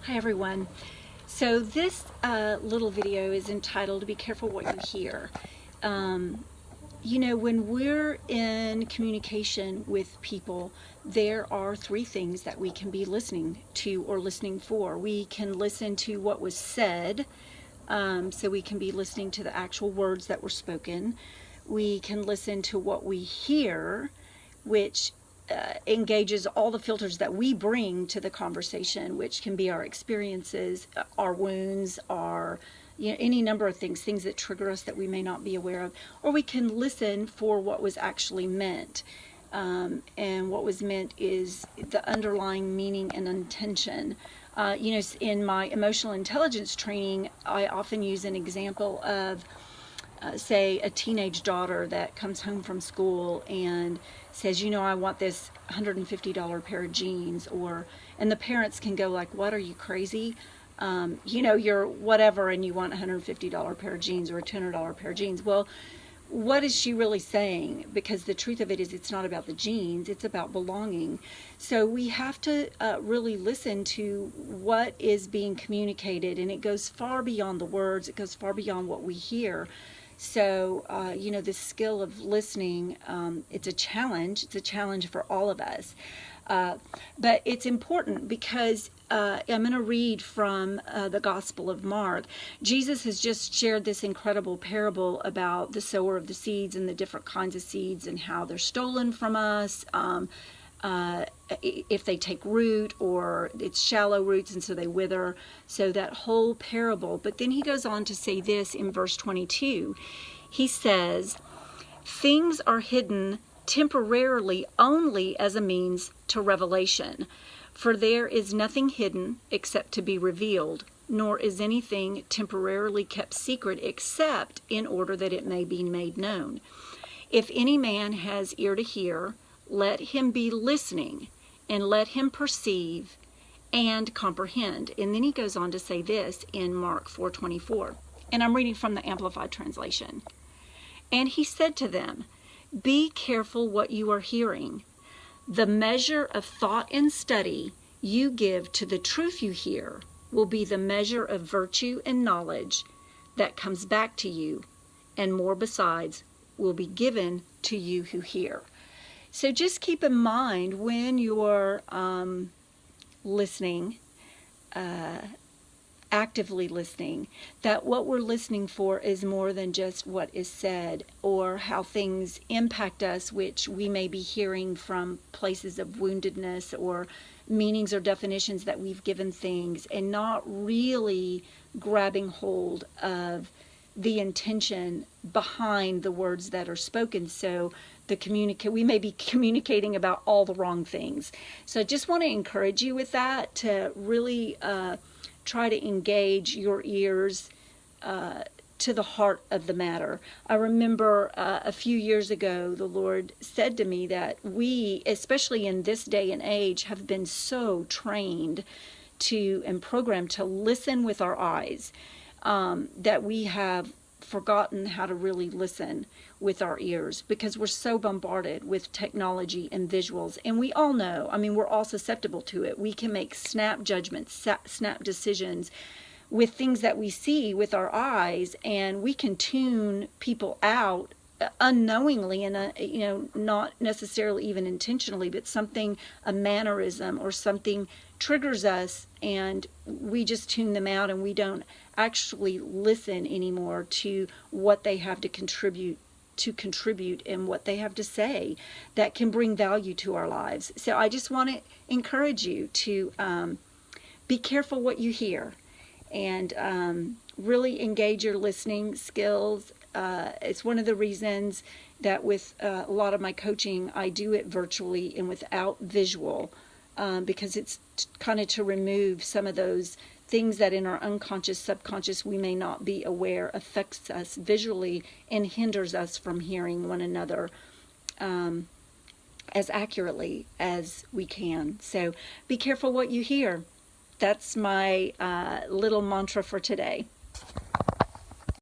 Hi everyone. So this little video is entitled "Be Careful What You Hear." When we're in communication with people, there are three things that we can be listening to or listening for. We can listen to what was said, so we can be listening to the actual words that were spoken. We can listen to what we hear, which engages all the filters that we bring to the conversation, which can be our experiences, our wounds, our any number of things that trigger us that we may not be aware of. Or we can listen for what was actually meant. And what was meant is the underlying meaning and intention. In my emotional intelligence training, I often use an example of say a teenage daughter that comes home from school and says, I want this $150 pair of jeans, and the parents can go like, what, are you crazy? You're whatever and you want a $150 pair of jeans or a $200 pair of jeans. Well, what is she really saying? Because the truth of it is, it's not about the jeans, it's about belonging. So we have to really listen to what is being communicated, and it goes far beyond the words, it goes far beyond what we hear. So, this skill of listening, it's a challenge. It's a challenge for all of us. But it's important because I'm going to read from the Gospel of Mark. Jesus has just shared this incredible parable about the sower of the seeds and the different kinds of seeds and how they're stolen from us. If they take root, or it's shallow roots and so they wither. So that whole parable. But then he goes on to say this in verse 22. He says, things are hidden temporarily only as a means to revelation. For there is nothing hidden except to be revealed, nor is anything temporarily kept secret except in order that it may be made known. If any man has ear to hear, let him be listening, and let him perceive and comprehend. And then he goes on to say this in Mark 4:24. And I'm reading from the Amplified Translation. And he said to them, be careful what you are hearing. The measure of thought and study you give to the truth you hear will be the measure of virtue and knowledge that comes back to you, and more besides will be given to you who hear. So just keep in mind when you're listening, actively listening, that what we're listening for is more than just what is said or how things impact us, which we may be hearing from places of woundedness or meanings or definitions that we've given things, and not really grabbing hold of the intention behind the words that are spoken. So we may be communicating about all the wrong things. So I just want to encourage you with that, to really try to engage your ears to the heart of the matter. I remember a few years ago, the Lord said to me that we, especially in this day and age, have been so trained and programmed to listen with our eyes, that we have forgotten how to really listen with our ears, because we're so bombarded with technology and visuals. And we all know, we're all susceptible to it. We can make snap judgments, snap decisions with things that we see with our eyes, and we can tune people out unknowingly, and not necessarily even intentionally, but a mannerism or something triggers us, and we just tune them out, and we don't actually listen anymore to what they have to contribute and what they have to say that can bring value to our lives. So I just want to encourage you to be careful what you hear, and really engage your listening skills. It's one of the reasons that with a lot of my coaching, I do it virtually and without visual, because it's kind of to remove some of those things that in our unconscious, subconscious, we may not be aware affects us visually and hinders us from hearing one another as accurately as we can. So be careful what you hear. That's my little mantra for today.